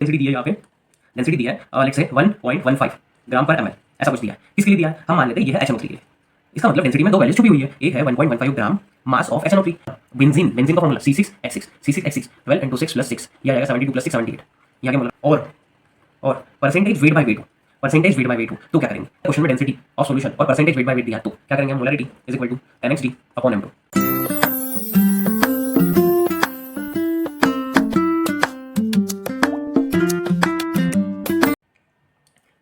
Density दी है यहाँ पे, डेंसिटी दी है लेट्स से 1.15 ग्राम पर ml, ऐसा कुछ दिया है। किसके लिए दिया है? हम मान लेते हैं ये है HNO3 के लिए। इसका मतलब डेंसिटी में दो वैल्यूज छुपी हुई है, एक है 1.15 gram mass of HNO3। Benzene, benzene का फॉर्मूला C6H6 12 into 6 + 6, ये आ जाएगा 72 + 6 78। यहाँ के मतलब और percentage weight by weight, percentage weight by weight तो क्या करेंगे? क्वेश्चन में डेंसिटी ऑफ सॉल्यूशन और परसेंटेज वेट बाय वेट दिया तो क्या करेंगे? Molarity is equal to 10xD/m2।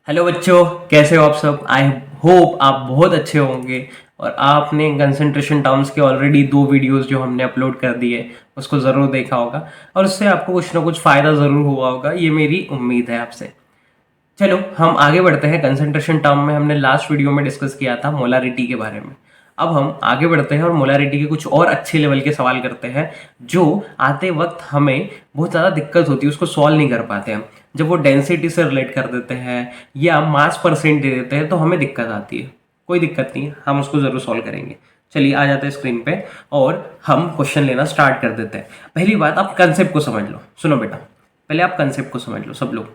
Hello बच्चों, कैसे हो आप सब? आई होप आप बहुत अच्छे होंगे और आपने कंसंट्रेशन टर्म्स के ऑलरेडी 2 वीडियोस जो हमने अपलोड कर दिए उसको ज़रूर देखा होगा और उससे आपको कुछ ना कुछ फ़ायदा ज़रूर हुआ होगा, ये मेरी उम्मीद है आपसे। चलो हम आगे बढ़ते हैं। कंसंट्रेशन टर्म में हमने लास्ट वीडियो में डिस्कस किया था मोलारिटी के बारे में। अब हम आगे बढ़ते हैं और मोलारिटी के कुछ और अच्छे लेवल के सवाल करते हैं जो आते वक्त हमें बहुत ज़्यादा दिक्कत होती है, उसको सॉल्व नहीं कर पाते हम। जब वो डेंसिटी से रिलेट कर देते हैं या मास परसेंट दे देते हैं तो हमें दिक्कत आती है। कोई दिक्कत नहीं है, हम उसको ज़रूर सॉल्व करेंगे। चलिए आ जाते हैं स्क्रीन पे और हम क्वेश्चन लेना स्टार्ट कर देते हैं। पहली बात, आप कंसेप्ट को समझ लो। सुनो बेटा, पहले आप कंसेप्ट को समझ लो सब लोग।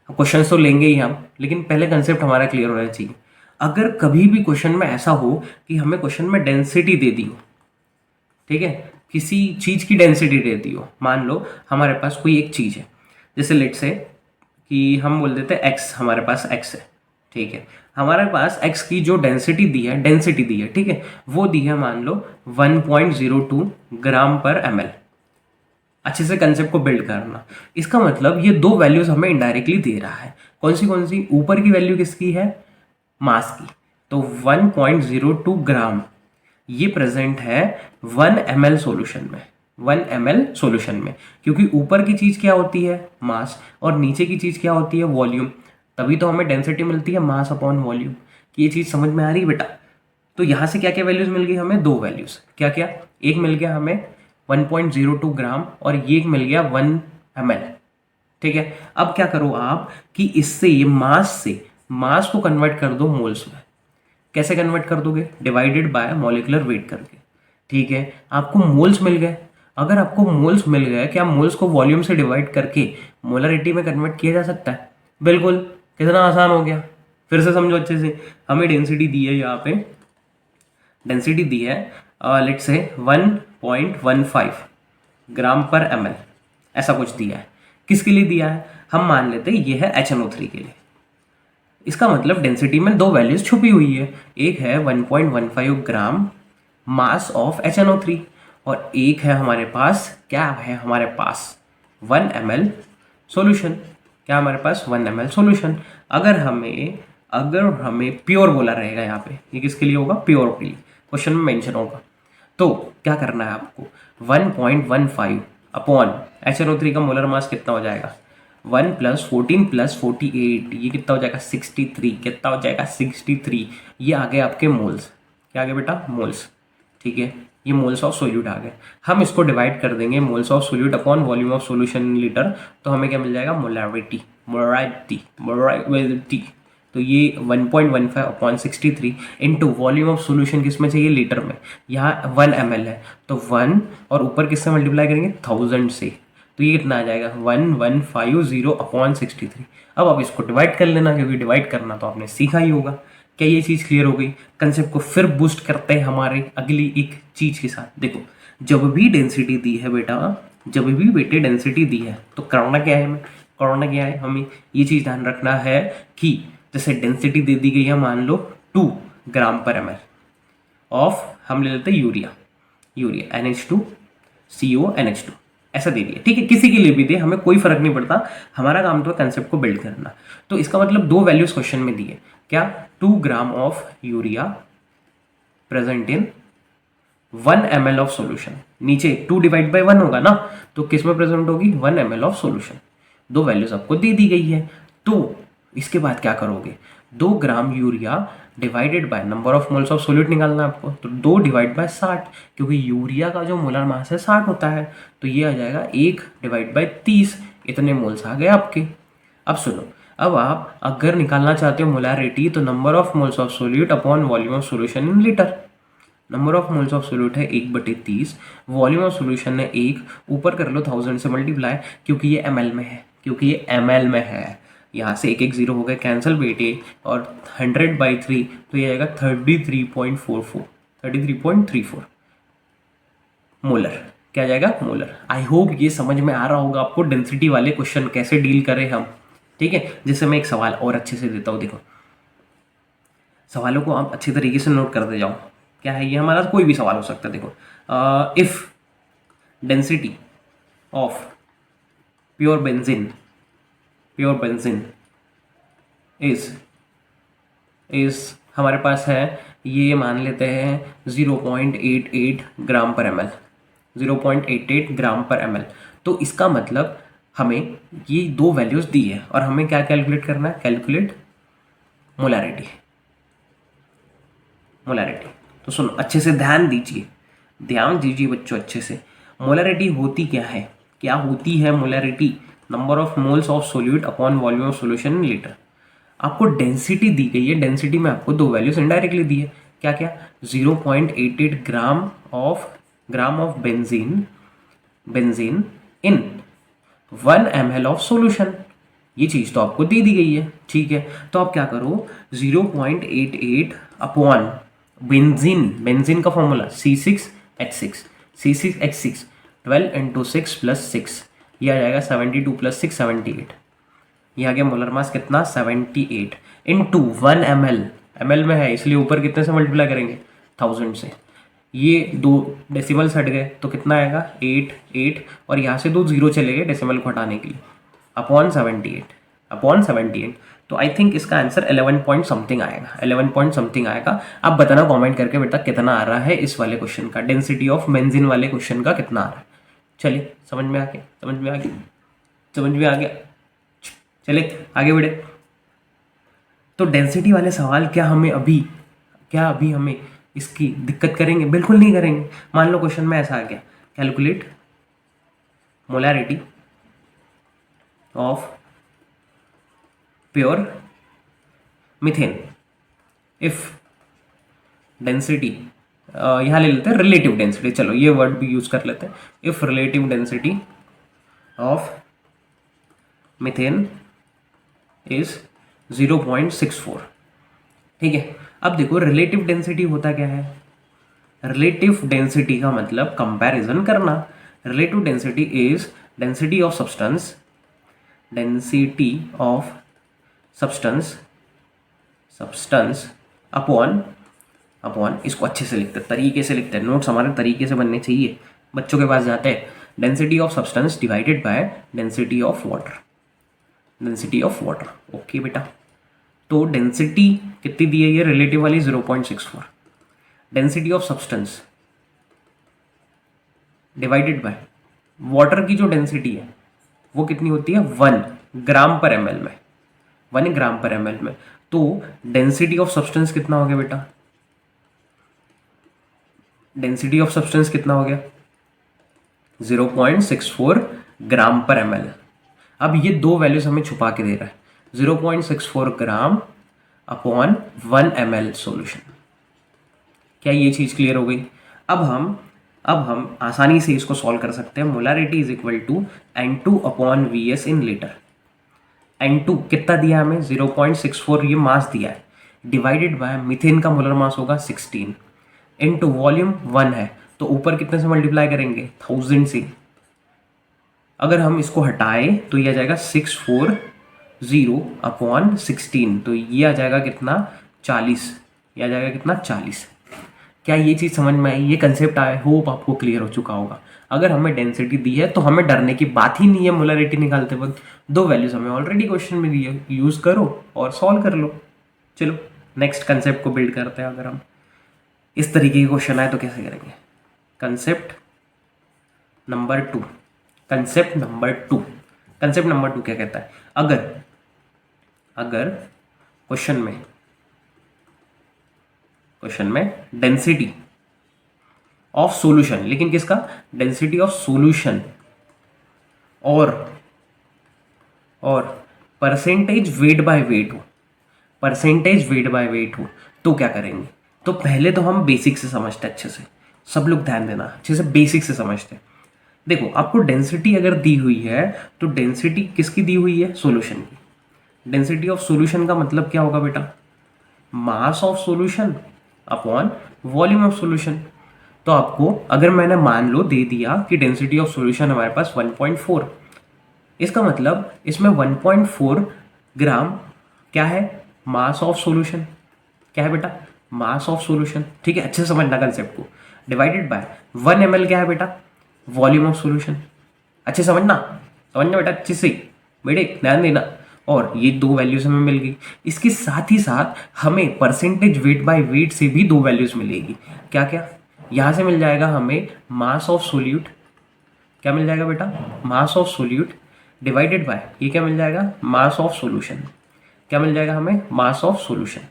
क्वेश्चन तो लेंगे ही हम, लेकिन पहले कंसेप्ट हमारा क्लियर होना चाहिए। अगर कभी भी क्वेश्चन में ऐसा हो कि हमें क्वेश्चन में डेंसिटी दे दी हो, ठीक है, किसी चीज़ की डेंसिटी दे दी हो, मान लो हमारे पास कोई एक चीज़ है, जैसे लेट से कि हम बोल देते हैं एक्स, हमारे पास एक्स है, ठीक है। हमारे पास एक्स की जो डेंसिटी दी है, ठीक है, वो दी है मान लो 1.02 ग्राम पर ml। अच्छे से कंसेप्ट को बिल्ड करना। इसका मतलब ये दो वैल्यूज हमें इनडायरेक्टली दे रहा है। कौन सी? ऊपर की वैल्यू किसकी है? मास की। तो 1.02 ग्राम ये प्रेजेंट है 1 ml सॉल्यूशन में, 1 ml सॉल्यूशन में, क्योंकि ऊपर की चीज क्या होती है? मास, और नीचे की चीज क्या होती है? वॉल्यूम। तभी तो हमें डेंसिटी मिलती है, मास अपॉन वॉल्यूम। ये चीज समझ में आ रही है बेटा? तो यहाँ से क्या क्या वैल्यूज मिल गई हमें? दो वैल्यूज। क्या क्या? एक मिल गया हमें 1.02 ग्राम और ये मिल गया 1 ml, ठीक है। अब क्या करो आप कि इससे ये मास को कन्वर्ट कर दो मोल्स में। कैसे कन्वर्ट कर दोगे? डिवाइडेड बाय मॉलिक्यूलर वेट करके, ठीक है। आपको मोल्स मिल गए। अगर आपको मोल्स मिल गए, क्या मोल्स को वॉल्यूम से डिवाइड करके मोलरिटी में कन्वर्ट किया जा सकता है? बिल्कुल। कितना आसान हो गया। फिर से समझो अच्छे से। हमें डेंसिटी दी है, यहाँ पे डेंसिटी दी है लेट्स से 1.15 ग्राम पर ml, ऐसा कुछ दिया है। किसके लिए दिया है? हम मान लेते हैं ये है HNO3 के लिए। इसका मतलब डेंसिटी में दो वैल्यूज छुपी हुई है, एक है 1.15 ग्राम मास ऑफ HNO3 और एक है हमारे पास, क्या है हमारे पास? 1 ml सॉल्यूशन। क्या हमारे पास? 1 ml सॉल्यूशन। अगर हमें प्योर बोला रहेगा यहाँ पे, ये किसके लिए होगा? प्योर के लिए क्वेश्चन में मेंशन होगा। तो क्या करना है आपको? 1.15 अपॉन HNO3 का मोलर मास कितना हो जाएगा? 1 + 14 + 48, ये कितना हो जाएगा? 63। कितना हो जाएगा? 63। ये आ गए आपके मोल्स। क्या आ गए बेटा? मोल्स, ठीक है। ये मोल्स ऑफ सोल्यूट आ गए। हम इसको डिवाइड कर देंगे moles of solute upon volume of solution in litre, तो हमें क्या मिल जाएगा? मोलैरिटी। तो ये 1.15 upon 63 into volume of solution किसमें चाहिए? लीटर में। यहाँ 1 ml है तो 1 और ऊपर किससे मल्टीप्लाई करेंगे? 1000 से। तो ये कितना आ जाएगा? 1150 अपॉन 63। अब आप इसको डिवाइड कर लेना, क्योंकि डिवाइड करना तो आपने सीखा ही होगा। क्या ये चीज़ क्लियर हो गई? कंसेप्ट को फिर बूस्ट करते हैं हमारे अगली एक चीज़ के साथ। देखो, जब भी डेंसिटी दी है बेटा, जब भी बेटे डेंसिटी दी है तो करना क्या है? हमें ये चीज़ ध्यान रखना है कि जैसे डेंसिटी दे दी गई है मान लो 2 ग्राम पर ml ऑफ, हम ले लेते हैं यूरिया NH2CONH2, ऐसा दे दिया, ठीक है। किसी के लिए भी दे, हमें कोई फर्क नहीं पड़ता, हमारा काम तो है कंसेप्ट को बिल्ड करना। तो इसका मतलब दो वैल्यूज क्वेश्चन में दिए। क्या? 2 gram of urea present in 1 ml of solution. नीचे 2 डिवाइड बाई 1 होगा ना, तो किस में प्रेजेंट होगी? 1 ml ऑफ सॉल्यूशन। दो वैल्यूज आपको दे दी गई है। तो इसके बाद क्या करोगे? 2 gram urea divided by number of moles of solute निकालना है आपको, तो 2 डिवाइड बाय 60, क्योंकि यूरिया का जो मोलर मास है 60 होता है, तो ये आ जाएगा 1 डिवाइड बाय 30। इतने मोल्स आ गए आपके। अब सुनो, अब आप अगर निकालना चाहते हो मोलैरिटी, तो number of moles of solute upon volume of solution in litre. Number of moles of solute है 1/30, वॉल्यूम ऑफ सोल्यूशन है 1, ऊपर कर लो 1000 से मल्टीप्लाई, क्योंकि ये ml में है, क्योंकि ये ml में है। यहाँ से एक एक जीरो हो गए कैंसिल बेटे, और 100/3 तो ये आएगा 33.44, 33.34 मोलर। क्या जाएगा? मोलर। आई होप ये समझ में आ रहा होगा आपको डेंसिटी वाले क्वेश्चन कैसे डील करें हम, ठीक है। जैसे मैं एक सवाल और अच्छे से देता हूँ, देखो सवालों को आप अच्छे तरीके से नोट करते जाओ। क्या है ये? हमारा कोई भी सवाल हो सकता है। देखो, if density of pure benzene is हमारे पास है, ये मान लेते हैं 0.88 ग्राम पर ml, 0.88 ग्राम पर ml। तो इसका मतलब हमें ये दो वैल्यूज दी है और हमें क्या कैलकुलेट करना है? Calculate molarity. तो सुनो अच्छे से, ध्यान दीजिए बच्चों अच्छे से। मोलारिटी होती क्या है? क्या होती है molarity? Number of moles of solute upon volume of solution in litre. आपको डेंसिटी दी गई है, डेंसिटी में आपको दो वैल्यूज इनडायरेक्टली दी है। क्या क्या? 0.88 gram of benzene in 1 ml of solution. ये चीज़ तो आपको दे दी गई है, ठीक है। तो आप क्या करो, 0.88 अपॉन बेंजीन का फॉर्मूला C6H6, 12 × 6 + 6, ये आ जाएगा 72 + 6 78। ये आ गया मोलर मास कितना? 78 इंटू 1 ml में है इसलिए ऊपर कितने से मल्टीप्लाई करेंगे? 1000 से। ये दो डेसिमल्स हट गए तो कितना आएगा? 8 और यहाँ से दो जीरो चले गए डेसिमल को हटाने के लिए, अपॉन 78। तो आई थिंक इसका आंसर 11 पॉइंट समथिंग आएगा। आप बताना कमेंट करके बेटा कितना आ रहा है इस वाले क्वेश्चन का, डेंसिटी ऑफ बेंजीन वाले क्वेश्चन का कितना आ रहा है। चलिए समझ में आ गया। चलिए आगे बढ़े। तो डेंसिटी वाले सवाल क्या अभी हमें इसकी दिक्कत करेंगे? बिल्कुल नहीं करेंगे। मान लो क्वेश्चन में ऐसा आ गया, calculate molarity of pure methane if density, यहाँ ले लेते हैं रिलेटिव डेंसिटी, चलो ये वर्ड भी यूज कर लेते हैं। If relative density of methane is 0.64, ठीक है। अब देखो रिलेटिव डेंसिटी होता क्या है? रिलेटिव डेंसिटी का मतलब कंपैरिजन करना। Relative density is density of substance upon इसको अच्छे से तरीके से लिखते हैं, नोट्स हमारे तरीके से बनने चाहिए। बच्चों के पास जाते हैं, density of substance divided by density of water. Okay बेटा, तो डेंसिटी कितनी दी है? ये रिलेटिव वाली 0.64। Density of substance divided by water की जो डेंसिटी है वो कितनी होती है? 1 ग्राम पर ml में, 1 ग्राम पर ml में। तो डेंसिटी ऑफ सब्सटेंस कितना हो गया बेटा? डेंसिटी ऑफ सब्सटेंस कितना हो गया? 0.64 ग्राम पर ml। अब ये दो वैल्यूज हमें छुपा के दे रहा है, 0.64 ग्राम अपॉन 1 ml सॉल्यूशन। क्या ये चीज़ क्लियर हो गई? अब हम आसानी से इसको सॉल्व कर सकते हैं। Molarity is equal to N2 upon VS in litre. N2 कितना दिया हमें? 0.64 ये मास दिया है, डिवाइडेड बाय मीथेन का मोलर मास होगा 16 इंटू वॉल्यूम 1 है, तो ऊपर कितने से मल्टीप्लाई करेंगे? 1000 से। अगर हम इसको हटाएं तो ये आ जाएगा 640 अपॉन 16, तो ये आ जाएगा कितना? 40। ये आ जाएगा कितना? 40। क्या ये चीज़ समझ में आई? ये कंसेप्ट आई होप आपको क्लियर हो चुका होगा। अगर हमें डेंसिटी दी है तो हमें डरने की बात ही नहीं है मोलारिटी निकालते वक्त। दो वैल्यूज हमें ऑलरेडी क्वेश्चन में दी है, यूज़ करो और सॉल्व कर लो। चलो नेक्स्ट कंसेप्ट को बिल्ड करते हैं। अगर हम इस तरीके के क्वेश्चन आए तो कैसे करेंगे? कंसेप्ट नंबर टू क्या कहता है? अगर क्वेश्चन में डेंसिटी ऑफ सॉल्यूशन, लेकिन किसका? डेंसिटी ऑफ सॉल्यूशन और परसेंटेज वेट बाय वेट हो, तो क्या करेंगे? तो पहले तो हम बेसिक से समझते हैं अच्छे से। सब लोग ध्यान देना, अच्छे से बेसिक से समझते हैं। देखो आपको डेंसिटी अगर दी हुई है तो डेंसिटी किसकी दी हुई है, सॉल्यूशन की। डेंसिटी ऑफ सॉल्यूशन का मतलब क्या होगा बेटा, mass of solution upon volume of solution. तो आपको अगर मैंने मान लो दे दिया कि डेंसिटी ऑफ सॉल्यूशन हमारे पास 1.4, इसका मतलब इसमें 1.4 ग्राम क्या है, मास ऑफ सॉल्यूशन। क्या है बेटा, मास ऑफ सॉल्यूशन। ठीक है, अच्छे से समझना कंसेप्ट को। डिवाइडेड बाय 1 ml क्या है बेटा, वॉल्यूम ऑफ सॉल्यूशन। अच्छे समझना, समझना बेटा अच्छे से, बेटे ध्यान देना। और ये दो वैल्यूज हमें मिल गई। इसके साथ ही साथ हमें परसेंटेज वेट बाय वेट से भी दो वैल्यूज मिलेगी। क्या क्या, यहाँ से मिल जाएगा हमें मास ऑफ सोल्यूट। क्या मिल जाएगा बेटा, mass of solute divided by ये क्या मिल जाएगा, मास ऑफ सॉल्यूशन। क्या मिल जाएगा हमें, मास ऑफ सॉल्यूशन।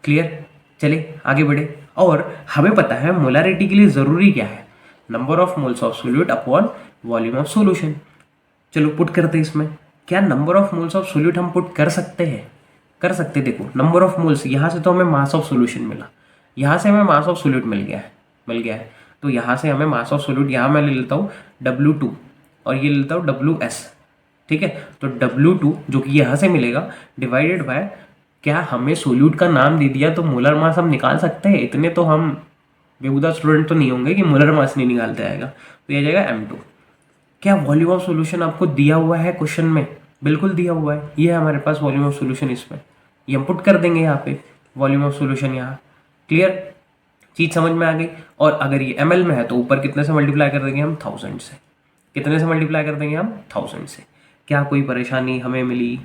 क्लियर, चले आगे बढ़े। और हमें पता है मोलारिटी के लिए ज़रूरी क्या है, number of moles of solute upon volume of solution. चलो पुट करते हैं इसमें। क्या number of moles of solute हम पुट कर सकते हैं, कर सकते। देखो नंबर ऑफ मोल्स, यहाँ से तो हमें मास ऑफ सॉल्यूशन मिला, यहाँ से हमें मास ऑफ सोल्यूट मिल गया है, मिल गया है। तो यहाँ से हमें मास ऑफ सोल्यूट, यहाँ मैं ले लेता हूँ W2 और ये ले लेता हूँ WS। ठीक है, तो W2 जो कि यहाँ से मिलेगा डिवाइडेड बाय, क्या हमें सोल्यूट का नाम दे दिया तो मोलर मास हम निकाल सकते हैं। इतने तो हम बेहुदा स्टूडेंट तो नहीं होंगे कि मोलर मास नहीं निकालते आएगा। तो ये जाएगा M2। क्या वॉल्यूम ऑफ सॉल्यूशन आपको दिया हुआ है क्वेश्चन में, बिल्कुल दिया हुआ है, ये है हमारे पास वॉल्यूम ऑफ सॉल्यूशन। इसमें ये हम पुट कर देंगे यहाँ पे वॉल्यूम ऑफ सॉल्यूशन यहाँ। क्लियर, चीज समझ में आ गई। और अगर ये ml में है तो ऊपर कितने से मल्टीप्लाई कर देंगे हम, 1000 से। कितने से मल्टीप्लाई कर देंगे हम, 1000 से। क्या कोई परेशानी हमें मिली,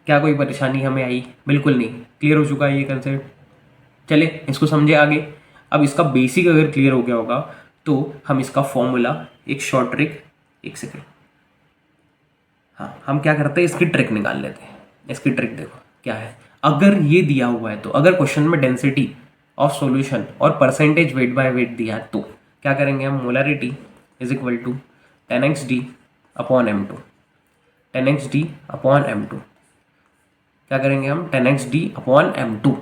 क्या कोई परेशानी हमें आई, बिल्कुल नहीं। क्लियर हो चुका है ये कंसेप्ट। चले इसको समझे आगे। अब इसका बेसिक अगर क्लियर हो गया होगा तो हम इसका फॉर्मूला, एक शॉर्ट ट्रिक, एक सेकेंड, हाँ हम क्या करते हैं इसकी ट्रिक निकाल लेते हैं। इसकी ट्रिक देखो क्या है। अगर ये दिया हुआ है तो अगर क्वेश्चन में डेंसिटी ऑफ सॉल्यूशन और परसेंटेज वेट बाय वेट दिया है तो क्या करेंगे हम, molarity is equal to 10xd upon M2। 10xd upon M2 क्या करेंगे हम, 10xd अपॉन M2।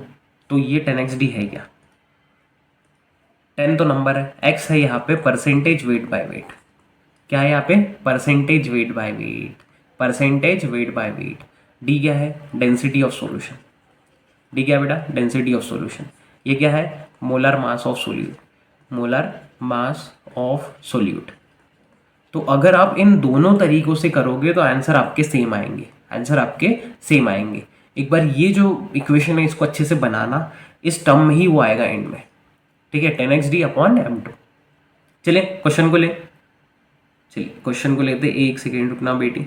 तो ये 10xd है क्या, 10 तो नंबर है, x है यहाँ पे परसेंटेज वेट बाय वेट। क्या है यहाँ पे, percentage weight by weight, percentage weight by wait. D क्या है, डेंसिटी ऑफ सॉल्यूशन। डी क्या है बेटा, डेंसिटी ऑफ सॉल्यूशन। ये क्या है, molar mass of solute, molar mass of solute. तो अगर आप इन दोनों तरीकों से करोगे तो आंसर आपके सेम आएंगे, आंसर आपके सेम आएंगे। एक बार ये जो इक्वेशन है इसको अच्छे से बनाना, इस टर्म में ही वो आएगा एंड में। ठीक है, 10xd अपॉन M2। चलिए क्वेश्चन को ले, चलिए क्वेश्चन को लेते, एक सेकेंड रुकना बेटी।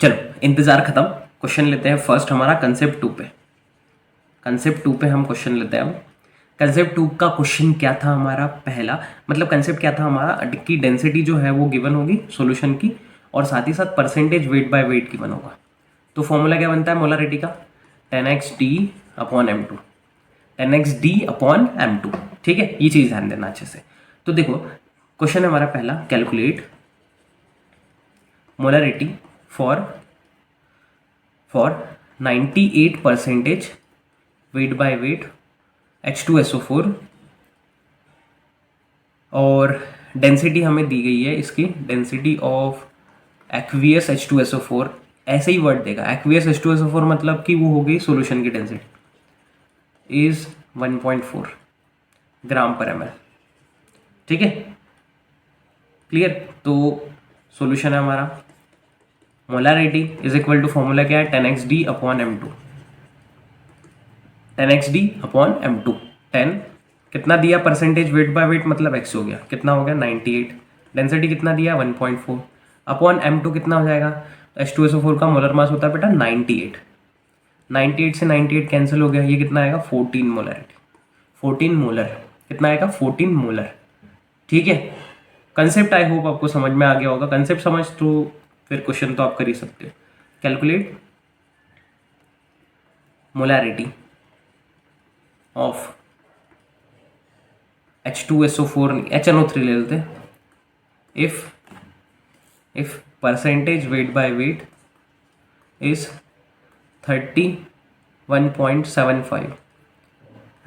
चलो इंतजार खत्म, क्वेश्चन लेते हैं फर्स्ट हमारा कंसेप्ट 2 पे। कंसेप्ट 2 पे हम क्वेश्चन लेते हैं। अब कंसेप्ट 2 का क्वेश्चन क्या था हमारा, पहला मतलब कंसेप्ट क्या था हमारा कि डेंसिटी जो है वो गिवन होगी सॉल्यूशन की, और साथ ही साथ percentage weight by wait given होगा। तो फॉर्मूला क्या बनता है मोलारिटी का, 10xd upon M2, 10xd upon M2। ठीक है, ये चीज़ ध्यान देना अच्छे से। तो देखो क्वेश्चन है हमारा पहला, calculate molarity for 98% wait by wait H2SO4, और डेंसिटी हमें दी गई है इसकी, डेंसिटी ऑफ एक्वियस H2SO4। ऐसे ही वर्ड देगा, एक्वियस H2SO4 मतलब कि वो हो गई सॉल्यूशन की डेंसिटी इज 1.4 ग्राम पर ml। ठीक है, क्लियर। तो सॉल्यूशन है हमारा, molarity is equal to formula क्या है, 10xd upon M2, 10xd upon M2। 10 कितना दिया, परसेंटेज वेट बाय वेट मतलब x हो गया, कितना हो गया 98। डेंसिटी कितना दिया 1.4 अपॉन M2 कितना हो जाएगा, H2SO4 का मोलर मास होता है बेटा 98। 98 से 98 कैंसिल हो गया, ये कितना आएगा 14 मोलरिटी, 14 मोलर। कितना आएगा 14 मोलर। ठीक है, कंसेप्ट आई होप आपको समझ में आ गया होगा। कंसेप्ट समझ तो फिर क्वेश्चन तो आप कर ही सकते हो। Calculate molarity of H2SO4 HNO3 ले लेते हैं। If percentage weight by wait is 31.75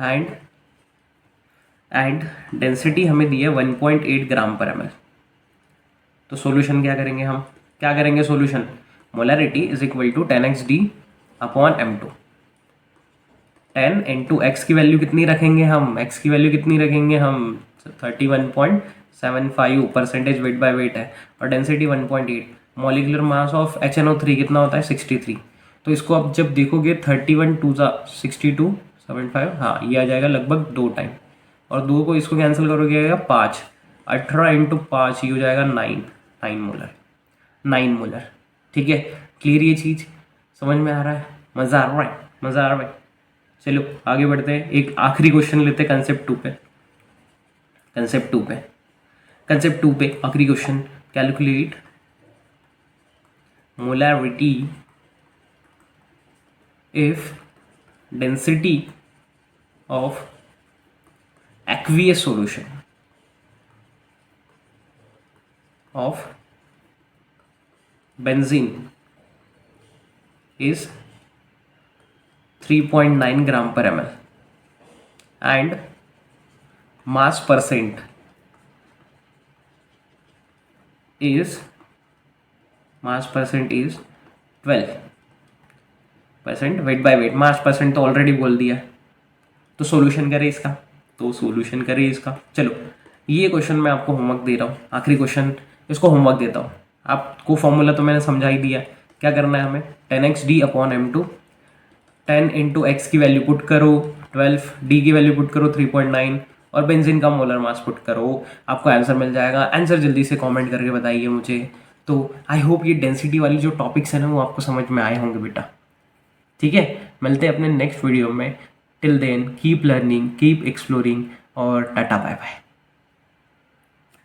and and density हमें दी है 1.8 ग्राम पर ml। तो सॉल्यूशन क्या करेंगे हम, क्या करेंगे solution, molarity is equal to 10x D upon m2। 10 into X की वैल्यू कितनी रखेंगे हम, x की वैल्यू कितनी रखेंगे हम 31.75 परसेंटेज वेट बाय वेट है और density 1.8। Molecular mass of HNO3 कितना होता है 63। तो इसको आप जब देखोगे 31 टू 62 75, हाँ ये आ जाएगा लगभग 2 टाइम, और 2 को इसको कैंसिल करोगे आएगा 5, 18 इंटू 5 ये हो जाएगा 9 मोलर, 9 मोलर। ठीक है, क्लियर ये चीज़ समझ में आ रहा है, मज़ा आ रहा है, मज़ा आ रहा है। चलो आगे बढ़ते हैं, एक आखिरी क्वेश्चन लेते हैं कंसेप्ट 2 पे। कंसेप्ट टू पे आखिरी question, calculate molarity if density of aqueous solution of benzene is 3.9 gram per ml and mass percent is 12%। Wait by wait, mass percent तो ऑलरेडी बोल दिया, तो सॉल्यूशन करें इसका। चलो ये क्वेश्चन मैं आपको होमवर्क दे रहा हूँ, आखिरी क्वेश्चन इसको होमवर्क देता हूँ। आपको फॉर्मूला तो मैंने समझा ही दिया, क्या करना है हमें 10x D upon m2, 10 into X की वैल्यू पुट करो 12, डी की वैल्यू पुट करो 3.9 और बेंजीन का मोलर मास पुट करो, आपको आंसर मिल जाएगा। आंसर जल्दी से कमेंट करके बताइए मुझे। तो आई होप ये डेंसिटी वाली जो टॉपिक्स है ना वो आपको समझ में आए होंगे बेटा। ठीक है, मिलते हैं अपने नेक्स्ट वीडियो में। Till then keep learning, keep exploring और टाटा बाय बाय।